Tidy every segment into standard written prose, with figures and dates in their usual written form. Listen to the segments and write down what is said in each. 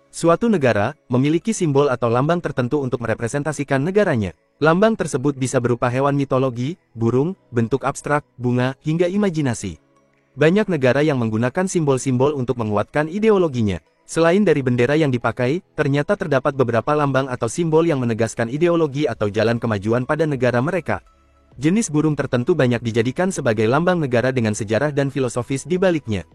Suatu negara memiliki simbol atau lambang tertentu untuk merepresentasikan negaranya. Lambang tersebut bisa berupa hewan mitologi, burung, bentuk abstrak, bunga, hingga imajinasi. Banyak negara yang menggunakan simbol-simbol untuk menguatkan ideologinya. Selain dari bendera yang dipakai, ternyata terdapat beberapa lambang atau simbol yang menegaskan ideologi atau jalan kemajuan pada negara mereka. Jenis burung tertentu banyak dijadikan sebagai lambang negara dengan sejarah dan filosofis di baliknya.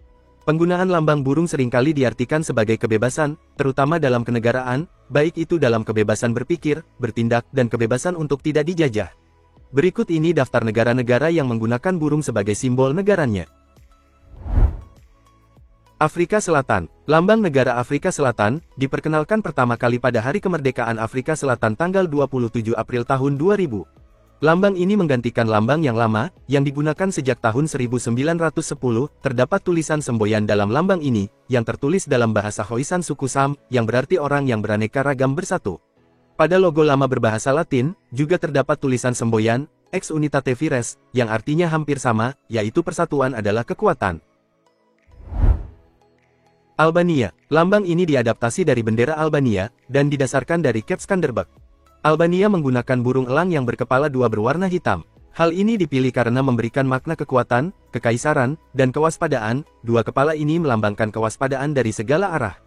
Penggunaan lambang burung seringkali diartikan sebagai kebebasan, terutama dalam kenegaraan, baik itu dalam kebebasan berpikir, bertindak, dan kebebasan untuk tidak dijajah. Berikut ini daftar negara-negara yang menggunakan burung sebagai simbol negaranya. Afrika Selatan. Lambang negara Afrika Selatan diperkenalkan pertama kali pada Hari Kemerdekaan Afrika Selatan tanggal 27 April tahun 2000. Lambang ini menggantikan lambang yang lama, yang digunakan sejak tahun 1910, terdapat tulisan semboyan dalam lambang ini, yang tertulis dalam bahasa Khoisan suku Sam, yang berarti orang yang beraneka ragam bersatu. Pada logo lama berbahasa Latin, juga terdapat tulisan semboyan, ex unitate vires, yang artinya hampir sama, yaitu persatuan adalah kekuatan. Albania. Lambang ini diadaptasi dari bendera Albania, dan didasarkan dari Cape Skanderbeg. Albania menggunakan burung elang yang berkepala dua berwarna hitam. Hal ini dipilih karena memberikan makna kekuatan, kekaisaran, dan kewaspadaan. Dua kepala ini melambangkan kewaspadaan dari segala arah.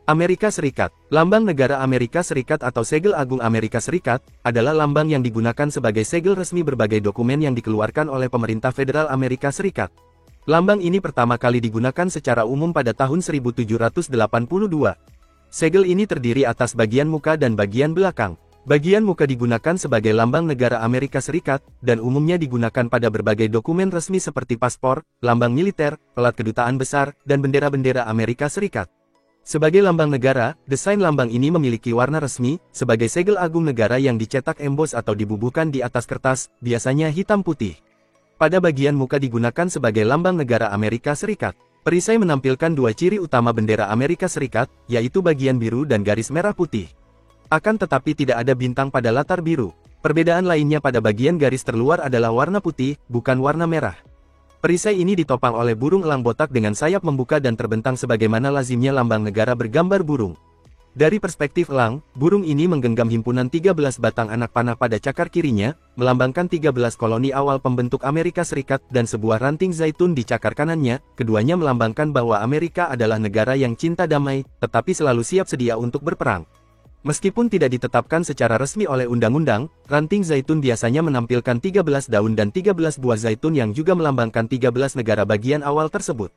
Amerika Serikat. Lambang negara Amerika Serikat atau Segel Agung Amerika Serikat, adalah lambang yang digunakan sebagai segel resmi berbagai dokumen yang dikeluarkan oleh pemerintah federal Amerika Serikat. Lambang ini pertama kali digunakan secara umum pada tahun 1782. Segel ini terdiri atas bagian muka dan bagian belakang. Bagian muka digunakan sebagai lambang negara Amerika Serikat, dan umumnya digunakan pada berbagai dokumen resmi seperti paspor, lambang militer, pelat kedutaan besar, dan bendera-bendera Amerika Serikat. Sebagai lambang negara, desain lambang ini memiliki warna resmi, sebagai segel agung negara yang dicetak embos atau dibubuhkan di atas kertas, biasanya hitam putih. Pada bagian muka digunakan sebagai lambang negara Amerika Serikat. Perisai menampilkan dua ciri utama bendera Amerika Serikat, yaitu bagian biru dan garis merah putih. Akan tetapi tidak ada bintang pada latar biru. Perbedaan lainnya pada bagian garis terluar adalah warna putih, bukan warna merah. Perisai ini ditopang oleh burung elang botak dengan sayap membuka dan terbentang sebagaimana lazimnya lambang negara bergambar burung. Dari perspektif elang, burung ini menggenggam himpunan 13 batang anak panah pada cakar kirinya, melambangkan 13 koloni awal pembentuk Amerika Serikat dan sebuah ranting zaitun di cakar kanannya. Keduanya melambangkan bahwa Amerika adalah negara yang cinta damai, tetapi selalu siap sedia untuk berperang. Meskipun tidak ditetapkan secara resmi oleh undang-undang, ranting zaitun biasanya menampilkan 13 daun dan 13 buah zaitun yang juga melambangkan 13 negara bagian awal tersebut.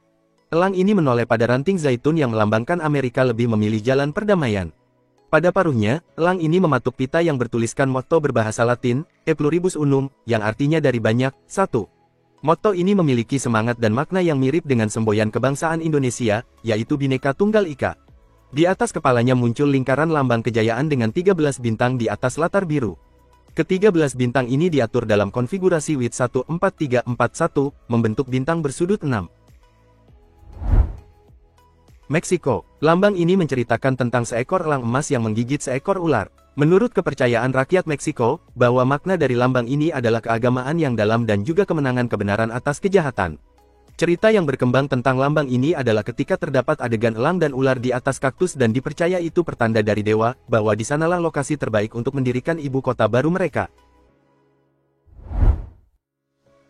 Elang ini menoleh pada ranting zaitun yang melambangkan Amerika lebih memilih jalan perdamaian. Pada paruhnya, elang ini mematuk pita yang bertuliskan motto berbahasa Latin, E pluribus unum, yang artinya dari banyak, satu. Motto ini memiliki semangat dan makna yang mirip dengan semboyan kebangsaan Indonesia, yaitu Bhinneka Tunggal Ika. Di atas kepalanya muncul lingkaran lambang kejayaan dengan 13 bintang di atas latar biru. Ke-13 bintang ini diatur dalam konfigurasi WIT 14341, membentuk bintang bersudut 6. Meksiko. Lambang ini menceritakan tentang seekor elang emas yang menggigit seekor ular. Menurut kepercayaan rakyat Meksiko, bahwa makna dari lambang ini adalah keagamaan yang dalam dan juga kemenangan kebenaran atas kejahatan. Cerita yang berkembang tentang lambang ini adalah ketika terdapat adegan elang dan ular di atas kaktus dan dipercaya itu pertanda dari dewa, bahwa di sanalah lokasi terbaik untuk mendirikan ibu kota baru mereka.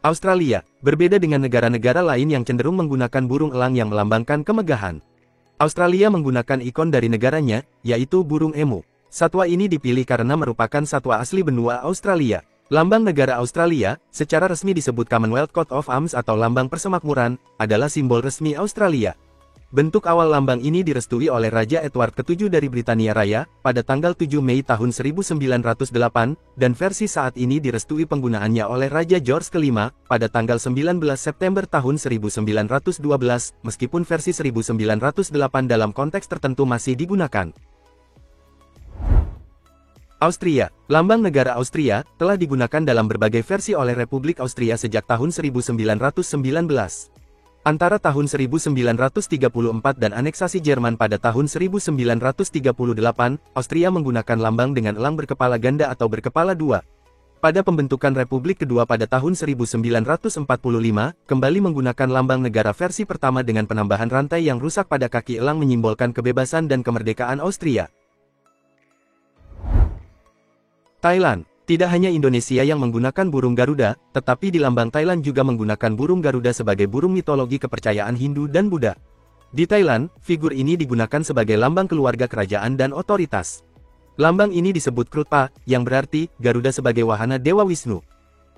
Australia. Berbeda dengan negara-negara lain yang cenderung menggunakan burung elang yang melambangkan kemegahan. Australia menggunakan ikon dari negaranya, yaitu burung emu. Satwa ini dipilih karena merupakan satwa asli benua Australia. Lambang negara Australia, secara resmi disebut Commonwealth Coat of Arms atau lambang persemakmuran, adalah simbol resmi Australia. Bentuk awal lambang ini direstui oleh Raja Edward ke-7 dari Britania Raya, pada tanggal 7 Mei tahun 1908, dan versi saat ini direstui penggunaannya oleh Raja George ke-5, pada tanggal 19 September tahun 1912, meskipun versi 1908 dalam konteks tertentu masih digunakan. Austria. Lambang negara Austria, telah digunakan dalam berbagai versi oleh Republik Austria sejak tahun 1919. Antara tahun 1934 dan aneksasi Jerman pada tahun 1938, Austria menggunakan lambang dengan elang berkepala ganda atau berkepala dua. Pada pembentukan Republik Kedua pada tahun 1945, kembali menggunakan lambang negara versi pertama dengan penambahan rantai yang rusak pada kaki elang menyimbolkan kebebasan dan kemerdekaan Austria. Thailand. Tidak hanya Indonesia yang menggunakan burung Garuda, tetapi di lambang Thailand juga menggunakan burung Garuda sebagai burung mitologi kepercayaan Hindu dan Buddha. Di Thailand, figur ini digunakan sebagai lambang keluarga kerajaan dan otoritas. Lambang ini disebut Krutpa, yang berarti Garuda sebagai wahana Dewa Wisnu.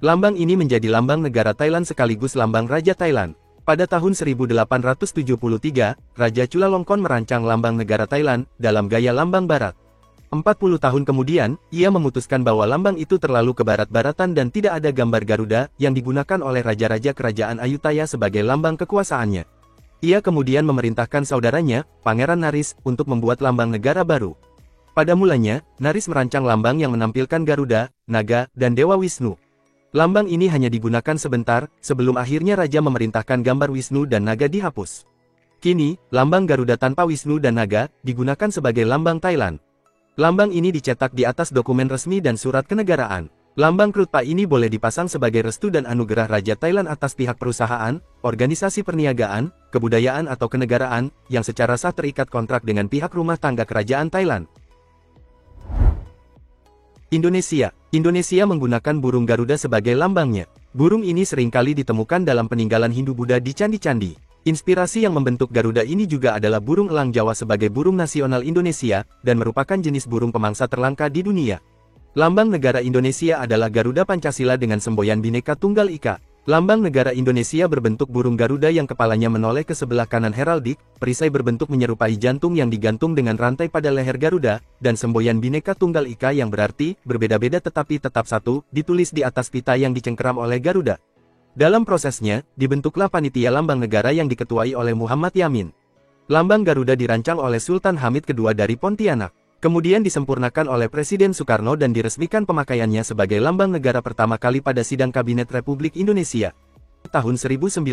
Lambang ini menjadi lambang negara Thailand sekaligus lambang Raja Thailand. Pada tahun 1873, Raja Chulalongkorn merancang lambang negara Thailand dalam gaya lambang barat. 40 tahun kemudian, ia memutuskan bahwa lambang itu terlalu ke barat-baratan dan tidak ada gambar Garuda yang digunakan oleh raja-raja kerajaan Ayutthaya sebagai lambang kekuasaannya. Ia kemudian memerintahkan saudaranya, Pangeran Naris, untuk membuat lambang negara baru. Pada mulanya, Naris merancang lambang yang menampilkan Garuda, naga, dan Dewa Wisnu. Lambang ini hanya digunakan sebentar, sebelum akhirnya raja memerintahkan gambar Wisnu dan naga dihapus. Kini, lambang Garuda tanpa Wisnu dan naga digunakan sebagai lambang Thailand. Lambang ini dicetak di atas dokumen resmi dan surat kenegaraan. Lambang Krutpa ini boleh dipasang sebagai restu dan anugerah Raja Thailand atas pihak perusahaan, organisasi perniagaan, kebudayaan atau kenegaraan, yang secara sah terikat kontrak dengan pihak rumah tangga kerajaan Thailand. Indonesia. Indonesia menggunakan burung Garuda sebagai lambangnya. Burung ini seringkali ditemukan dalam peninggalan Hindu-Buddha di candi-candi. Inspirasi yang membentuk Garuda ini juga adalah burung elang Jawa sebagai burung nasional Indonesia, dan merupakan jenis burung pemangsa terlangka di dunia. Lambang negara Indonesia adalah Garuda Pancasila dengan semboyan Bhinneka Tunggal Ika. Lambang negara Indonesia berbentuk burung Garuda yang kepalanya menoleh ke sebelah kanan heraldik, perisai berbentuk menyerupai jantung yang digantung dengan rantai pada leher Garuda, dan semboyan Bhinneka Tunggal Ika yang berarti, berbeda-beda tetapi tetap satu, ditulis di atas pita yang dicengkeram oleh Garuda. Dalam prosesnya, dibentuklah panitia lambang negara yang diketuai oleh Muhammad Yamin. Lambang Garuda dirancang oleh Sultan Hamid II dari Pontianak. Kemudian disempurnakan oleh Presiden Soekarno dan diresmikan pemakaiannya sebagai lambang negara pertama kali pada Sidang Kabinet Republik Indonesia. Tahun 1950.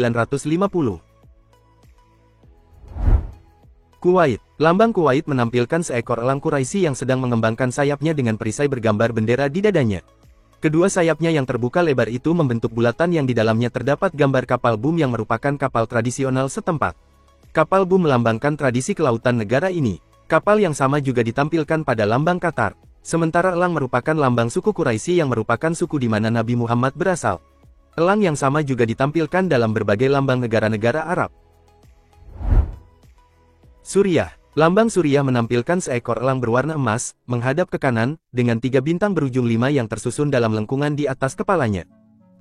Kuwait. Lambang Kuwait menampilkan seekor elang Quraisy yang sedang mengembangkan sayapnya dengan perisai bergambar bendera di dadanya. Kedua sayapnya yang terbuka lebar itu membentuk bulatan yang di dalamnya terdapat gambar kapal boom yang merupakan kapal tradisional setempat. Kapal boom melambangkan tradisi kelautan negara ini. Kapal yang sama juga ditampilkan pada lambang Qatar. Sementara elang merupakan lambang suku Quraisy yang merupakan suku di mana Nabi Muhammad berasal. Elang yang sama juga ditampilkan dalam berbagai lambang negara-negara Arab. Suriah. Lambang Suriah menampilkan seekor elang berwarna emas, menghadap ke kanan, dengan 3 bintang berujung 5 yang tersusun dalam lengkungan di atas kepalanya.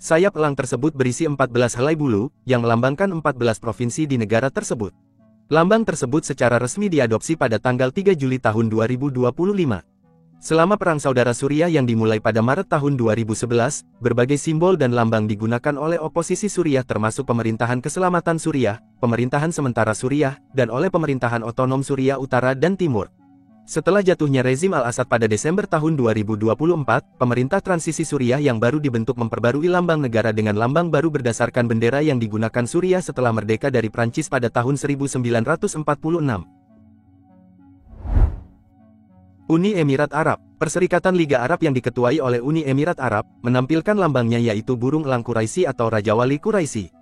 Sayap elang tersebut berisi 14 helai bulu, yang melambangkan 14 provinsi di negara tersebut. Lambang tersebut secara resmi diadopsi pada tanggal 3 Juli tahun 2025. Selama Perang Saudara Suriah yang dimulai pada Maret tahun 2011, berbagai simbol dan lambang digunakan oleh oposisi Suriah termasuk Pemerintahan Keselamatan Suriah, Pemerintahan Sementara Suriah, dan oleh Pemerintahan Otonom Suriah Utara dan Timur. Setelah jatuhnya rezim Al-Assad pada Desember tahun 2024, pemerintah transisi Suriah yang baru dibentuk memperbarui lambang negara dengan lambang baru berdasarkan bendera yang digunakan Suriah setelah merdeka dari Prancis pada tahun 1946. Uni Emirat Arab. Perserikatan Liga Arab yang diketuai oleh Uni Emirat Arab, menampilkan lambangnya yaitu burung elang Quraisy atau Raja Wali Quraisy.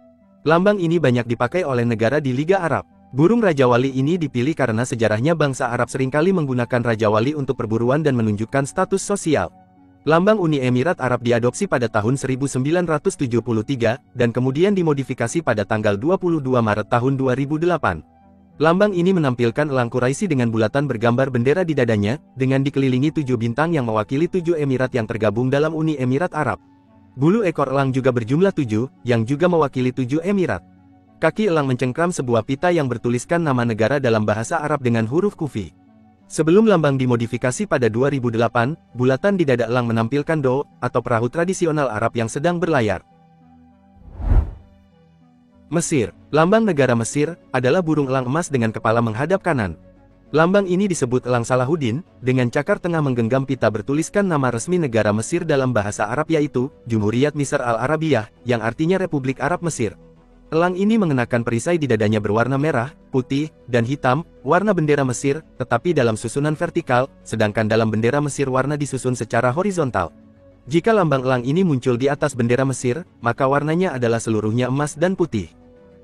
Lambang ini banyak dipakai oleh negara di Liga Arab. Burung Raja Wali ini dipilih karena sejarahnya bangsa Arab seringkali menggunakan Raja Wali untuk perburuan dan menunjukkan status sosial. Lambang Uni Emirat Arab diadopsi pada tahun 1973, dan kemudian dimodifikasi pada tanggal 22 Maret tahun 2008. Lambang ini menampilkan elang Quraisy dengan bulatan bergambar bendera di dadanya, dengan dikelilingi 7 bintang yang mewakili 7 emirat yang tergabung dalam Uni Emirat Arab. Bulu ekor elang juga berjumlah 7, yang juga mewakili 7 emirat. Kaki elang mencengkram sebuah pita yang bertuliskan nama negara dalam bahasa Arab dengan huruf kufi. Sebelum lambang dimodifikasi pada 2008, bulatan di dada elang menampilkan do, atau perahu tradisional Arab yang sedang berlayar. Mesir. Lambang negara Mesir adalah burung elang emas dengan kepala menghadap kanan. Lambang ini disebut elang Salahuddin, dengan cakar tengah menggenggam pita bertuliskan nama resmi negara Mesir dalam bahasa Arab yaitu Jumhuriyat Misr Al-Arabiyah, yang artinya Republik Arab Mesir. Elang ini mengenakan perisai di dadanya berwarna merah, putih, dan hitam, warna bendera Mesir, tetapi dalam susunan vertikal, sedangkan dalam bendera Mesir warna disusun secara horizontal. Jika lambang elang ini muncul di atas bendera Mesir, maka warnanya adalah seluruhnya emas dan putih.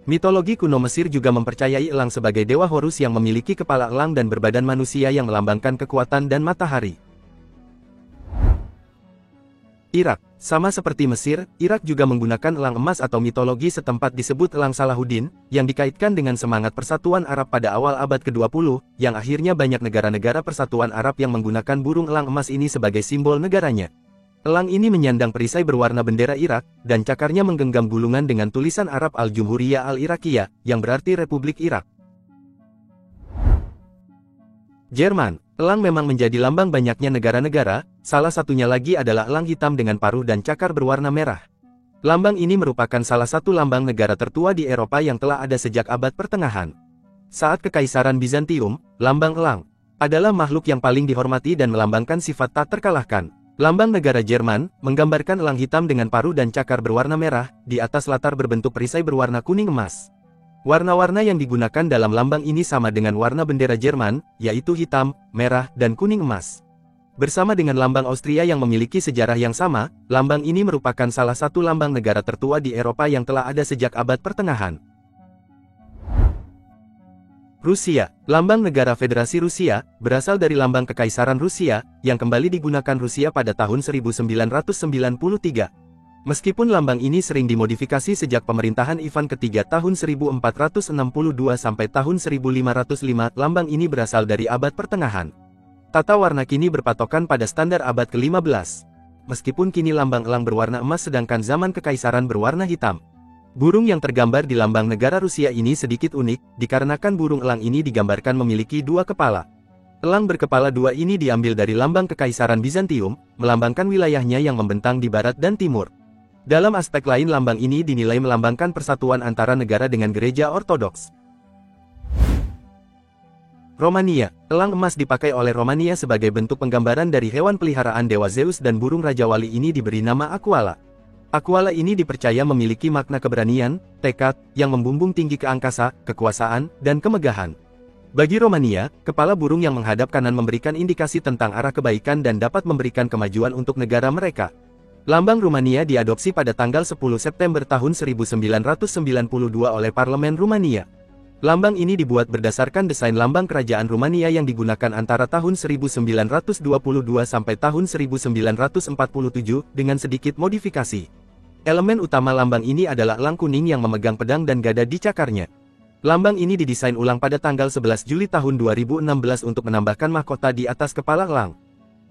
Mitologi kuno Mesir juga mempercayai elang sebagai dewa Horus yang memiliki kepala elang dan berbadan manusia yang melambangkan kekuatan dan matahari. Irak. Sama seperti Mesir, Irak juga menggunakan elang emas atau mitologi setempat disebut elang Salahuddin, yang dikaitkan dengan semangat persatuan Arab pada awal abad ke-20, yang akhirnya banyak negara-negara persatuan Arab yang menggunakan burung elang emas ini sebagai simbol negaranya. Elang ini menyandang perisai berwarna bendera Irak, dan cakarnya menggenggam gulungan dengan tulisan Arab Al-Jumhuriyah Al-Irakiyah, yang berarti Republik Irak. Jerman. Elang memang menjadi lambang banyaknya negara-negara, salah satunya lagi adalah elang hitam dengan paruh dan cakar berwarna merah. Lambang ini merupakan salah satu lambang negara tertua di Eropa yang telah ada sejak abad pertengahan. Saat Kekaisaran Bizantium, lambang elang adalah makhluk yang paling dihormati dan melambangkan sifat tak terkalahkan. Lambang negara Jerman, menggambarkan elang hitam dengan paruh dan cakar berwarna merah, di atas latar berbentuk perisai berwarna kuning emas. Warna-warna yang digunakan dalam lambang ini sama dengan warna bendera Jerman, yaitu hitam, merah, dan kuning emas. Bersama dengan lambang Austria yang memiliki sejarah yang sama, lambang ini merupakan salah satu lambang negara tertua di Eropa yang telah ada sejak abad pertengahan. Rusia. Lambang negara Federasi Rusia, berasal dari lambang Kekaisaran Rusia, yang kembali digunakan Rusia pada tahun 1993. Meskipun lambang ini sering dimodifikasi sejak pemerintahan Ivan ketiga tahun 1462 sampai tahun 1505, lambang ini berasal dari abad pertengahan. Tata warna kini berpatokan pada standar abad ke-15. Meskipun kini lambang elang berwarna emas sedangkan zaman kekaisaran berwarna hitam. Burung yang tergambar di lambang negara Rusia ini sedikit unik, dikarenakan burung elang ini digambarkan memiliki dua kepala. Elang berkepala dua ini diambil dari lambang Kekaisaran Bizantium, melambangkan wilayahnya yang membentang di barat dan timur. Dalam aspek lain lambang ini dinilai melambangkan persatuan antara negara dengan gereja ortodoks. Romania. Elang emas dipakai oleh Romania sebagai bentuk penggambaran dari hewan peliharaan dewa Zeus dan burung Raja Wali ini diberi nama Aquala. Aquala ini dipercaya memiliki makna keberanian, tekad, yang membumbung tinggi ke angkasa, kekuasaan, dan kemegahan. Bagi Romania, kepala burung yang menghadap kanan memberikan indikasi tentang arah kebaikan dan dapat memberikan kemajuan untuk negara mereka. Lambang Rumania diadopsi pada tanggal 10 September tahun 1992 oleh Parlemen Rumania. Lambang ini dibuat berdasarkan desain lambang kerajaan Rumania yang digunakan antara tahun 1922 sampai tahun 1947 dengan sedikit modifikasi. Elemen utama lambang ini adalah elang kuning yang memegang pedang dan gada di cakarnya. Lambang ini didesain ulang pada tanggal 11 Juli tahun 2016 untuk menambahkan mahkota di atas kepala elang.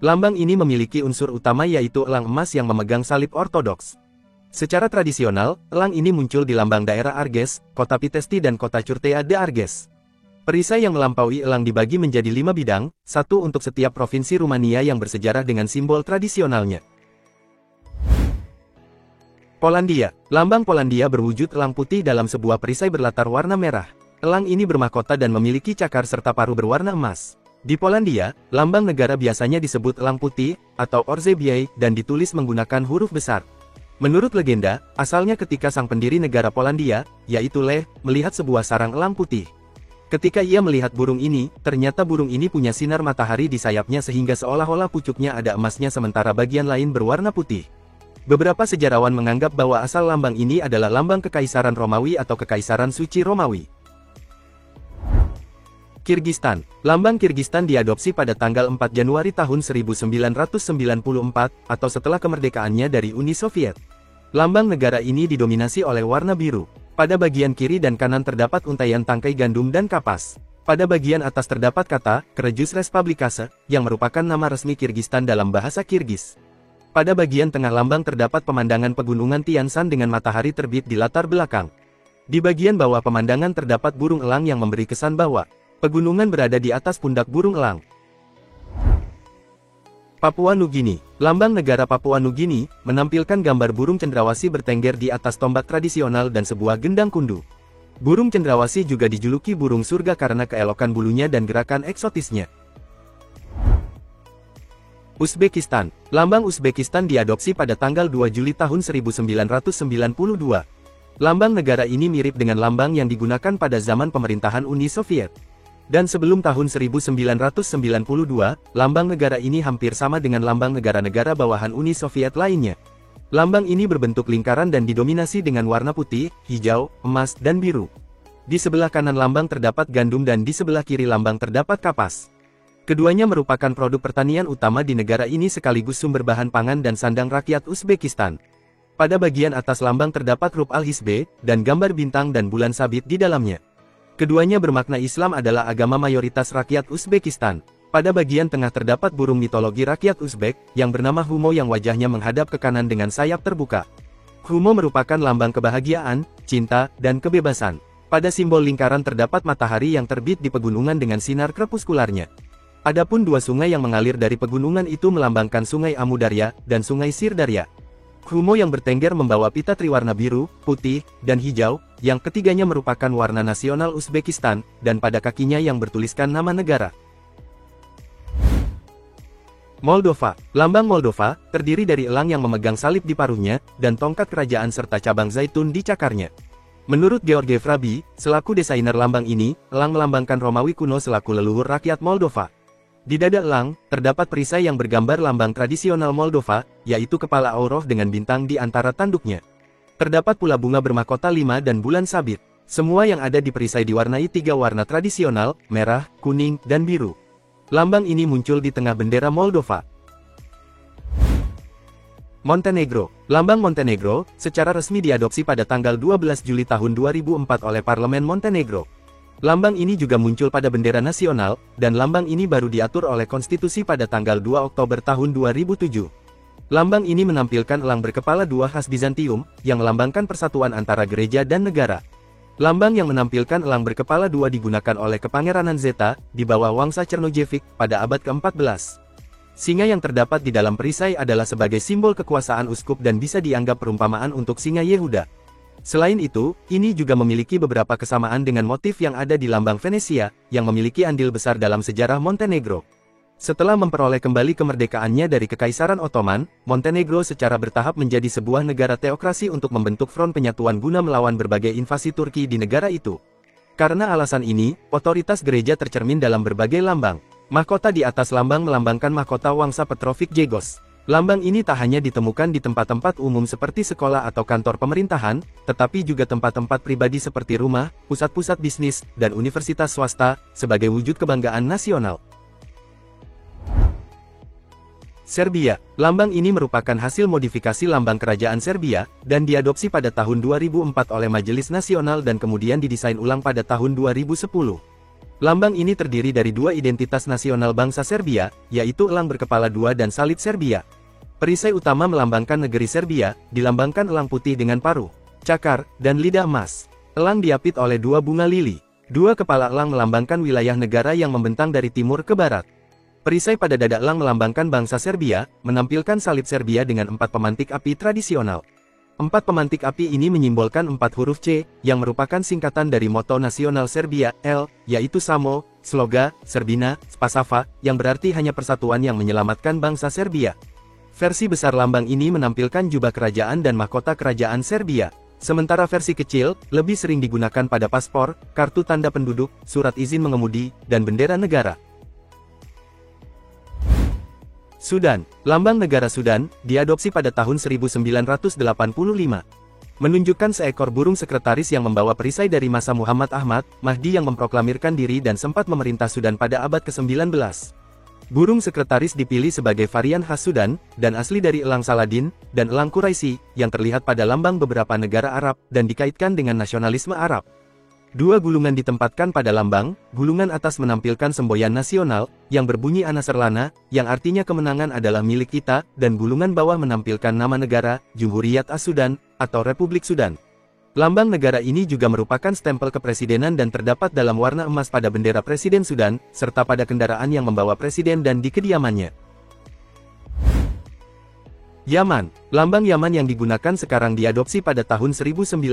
Lambang ini memiliki unsur utama yaitu elang emas yang memegang salib ortodoks. Secara tradisional, elang ini muncul di lambang daerah Arges, kota Pitesti dan kota Curtea de Arges. Perisai yang melampaui elang dibagi menjadi 5 bidang, satu untuk setiap provinsi Rumania yang bersejarah dengan simbol tradisionalnya. Polandia. Lambang Polandia berwujud elang putih dalam sebuah perisai berlatar warna merah. Elang ini bermahkota dan memiliki cakar serta paruh berwarna emas. Di Polandia, lambang negara biasanya disebut elang putih, atau Orzebiej, dan ditulis menggunakan huruf besar. Menurut legenda, asalnya ketika sang pendiri negara Polandia, yaitu Lech, melihat sebuah sarang elang putih. Ketika ia melihat burung ini, ternyata burung ini punya sinar matahari di sayapnya sehingga seolah-olah pucuknya ada emasnya sementara bagian lain berwarna putih. Beberapa sejarawan menganggap bahwa asal lambang ini adalah lambang Kekaisaran Romawi atau Kekaisaran Suci Romawi. Kirgistan. Lambang Kirgistan diadopsi pada tanggal 4 Januari tahun 1994, atau setelah kemerdekaannya dari Uni Soviet. Lambang negara ini didominasi oleh warna biru. Pada bagian kiri dan kanan terdapat untaian tangkai gandum dan kapas. Pada bagian atas terdapat kata, Krejus Respublikase, yang merupakan nama resmi Kirgistan dalam bahasa Kirgis. Pada bagian tengah lambang terdapat pemandangan pegunungan Tian Shan dengan matahari terbit di latar belakang. Di bagian bawah pemandangan terdapat burung elang yang memberi kesan bahwa pegunungan berada di atas pundak burung elang. Papua Nugini. Lambang negara Papua Nugini menampilkan gambar burung cendrawasih bertengger di atas tombak tradisional dan sebuah gendang kundu. Burung cendrawasih juga dijuluki burung surga karena keelokan bulunya dan gerakan eksotisnya. Uzbekistan. Lambang Uzbekistan diadopsi pada tanggal 2 Juli tahun 1992. Lambang negara ini mirip dengan lambang yang digunakan pada zaman pemerintahan Uni Soviet. Dan sebelum tahun 1992, lambang negara ini hampir sama dengan lambang negara-negara bawahan Uni Soviet lainnya. Lambang ini berbentuk lingkaran dan didominasi dengan warna putih, hijau, emas, dan biru. Di sebelah kanan lambang terdapat gandum dan di sebelah kiri lambang terdapat kapas. Keduanya merupakan produk pertanian utama di negara ini sekaligus sumber bahan pangan dan sandang rakyat Uzbekistan. Pada bagian atas lambang terdapat huruf Al-Hizb, dan gambar bintang dan bulan sabit di dalamnya. Keduanya bermakna Islam adalah agama mayoritas rakyat Uzbekistan. Pada bagian tengah terdapat burung mitologi rakyat Uzbek, yang bernama Humo yang wajahnya menghadap ke kanan dengan sayap terbuka. Humo merupakan lambang kebahagiaan, cinta, dan kebebasan. Pada simbol lingkaran terdapat matahari yang terbit di pegunungan dengan sinar krepuskularnya. Adapun dua sungai yang mengalir dari pegunungan itu melambangkan Sungai Amudarya dan Sungai Sirdarya. Humo yang bertengger membawa pita triwarna biru, putih, dan hijau, yang ketiganya merupakan warna nasional Uzbekistan, dan pada kakinya yang bertuliskan nama negara. Moldova. Lambang Moldova, terdiri dari elang yang memegang salib di paruhnya, dan tongkat kerajaan serta cabang zaitun di cakarnya. Menurut George Vrabi, selaku desainer lambang ini, elang melambangkan Romawi kuno selaku leluhur rakyat Moldova. Di dada elang, terdapat perisai yang bergambar lambang tradisional Moldova, yaitu kepala Aurov dengan bintang di antara tanduknya. Terdapat pula bunga bermahkota 5 dan bulan sabit. Semua yang ada di perisai diwarnai 3 warna tradisional, merah, kuning, dan biru. Lambang ini muncul di tengah bendera Moldova. Montenegro. Lambang Montenegro, secara resmi diadopsi pada tanggal 12 Juli tahun 2004 oleh Parlemen Montenegro. Lambang ini juga muncul pada bendera nasional, dan lambang ini baru diatur oleh konstitusi pada tanggal 2 Oktober tahun 2007. Lambang ini menampilkan elang berkepala 2 khas Bizantium, yang melambangkan persatuan antara gereja dan negara. Lambang yang menampilkan elang berkepala 2 digunakan oleh Kepangeranan Zeta, di bawah Wangsa Chernojevic, pada abad ke-14. Singa yang terdapat di dalam perisai adalah sebagai simbol kekuasaan uskup dan bisa dianggap perumpamaan untuk singa Yehuda. Selain itu, ini juga memiliki beberapa kesamaan dengan motif yang ada di lambang Venesia, yang memiliki andil besar dalam sejarah Montenegro. Setelah memperoleh kembali kemerdekaannya dari Kekaisaran Ottoman, Montenegro secara bertahap menjadi sebuah negara teokrasi untuk membentuk front penyatuan guna melawan berbagai invasi Turki di negara itu. Karena alasan ini, otoritas gereja tercermin dalam berbagai lambang. Mahkota di atas lambang melambangkan mahkota Wangsa Petrovic Jegos. Lambang ini tak hanya ditemukan di tempat-tempat umum seperti sekolah atau kantor pemerintahan, tetapi juga tempat-tempat pribadi seperti rumah, pusat-pusat bisnis, dan universitas swasta, sebagai wujud kebanggaan nasional. Serbia. Lambang ini merupakan hasil modifikasi lambang kerajaan Serbia, dan diadopsi pada tahun 2004 oleh Majelis Nasional dan kemudian didesain ulang pada tahun 2010. Lambang ini terdiri dari 2 identitas nasional bangsa Serbia, yaitu elang berkepala 2 dan salib Serbia. Perisai utama melambangkan negeri Serbia, dilambangkan elang putih dengan paruh, cakar, dan lidah emas. Elang diapit oleh 2 bunga lili. 2 kepala elang melambangkan wilayah negara yang membentang dari timur ke barat. Perisai pada dada elang melambangkan bangsa Serbia, menampilkan salib Serbia dengan 4 pemantik api tradisional. 4 pemantik api ini menyimbolkan 4 huruf C, yang merupakan singkatan dari moto nasional Serbia, L, yaitu Samo, Sloga, Serbina, Spasava, yang berarti hanya persatuan yang menyelamatkan bangsa Serbia. Versi besar lambang ini menampilkan jubah kerajaan dan mahkota kerajaan Serbia. Sementara versi kecil, lebih sering digunakan pada paspor, kartu tanda penduduk, surat izin mengemudi, dan bendera negara. Sudan. Lambang negara Sudan, diadopsi pada tahun 1985. Menunjukkan seekor burung sekretaris yang membawa perisai dari masa Muhammad Ahmad, Mahdi yang memproklamirkan diri dan sempat memerintah Sudan pada abad ke-19. Burung sekretaris dipilih sebagai varian khas Sudan, dan asli dari elang Saladin, dan elang Quraisy, yang terlihat pada lambang beberapa negara Arab, dan dikaitkan dengan nasionalisme Arab. 2 gulungan ditempatkan pada lambang, gulungan atas menampilkan semboyan nasional, yang berbunyi Anasarlana, yang artinya kemenangan adalah milik kita, dan gulungan bawah menampilkan nama negara, Jumhuriyat As-Sudan, atau Republik Sudan. Lambang negara ini juga merupakan stempel kepresidenan dan terdapat dalam warna emas pada bendera Presiden Sudan, serta pada kendaraan yang membawa presiden dan di kediamannya. Yaman. Lambang Yaman yang digunakan sekarang diadopsi pada tahun 1990,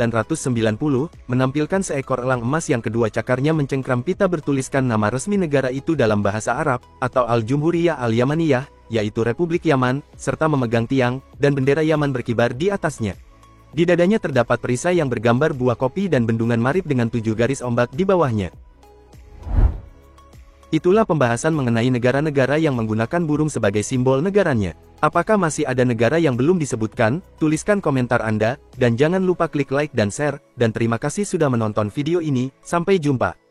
menampilkan seekor elang emas yang kedua cakarnya mencengkram pita bertuliskan nama resmi negara itu dalam bahasa Arab, atau Al-Jumhuriyah Al-Yamaniyah, yaitu Republik Yaman, serta memegang tiang, dan bendera Yaman berkibar di atasnya. Di dadanya terdapat perisai yang bergambar buah kopi dan bendungan Marib dengan 7 garis ombak di bawahnya. Itulah pembahasan mengenai negara-negara yang menggunakan burung sebagai simbol negaranya. Apakah masih ada negara yang belum disebutkan? Tuliskan komentar Anda, dan jangan lupa klik like dan share, dan terima kasih sudah menonton video ini, sampai jumpa.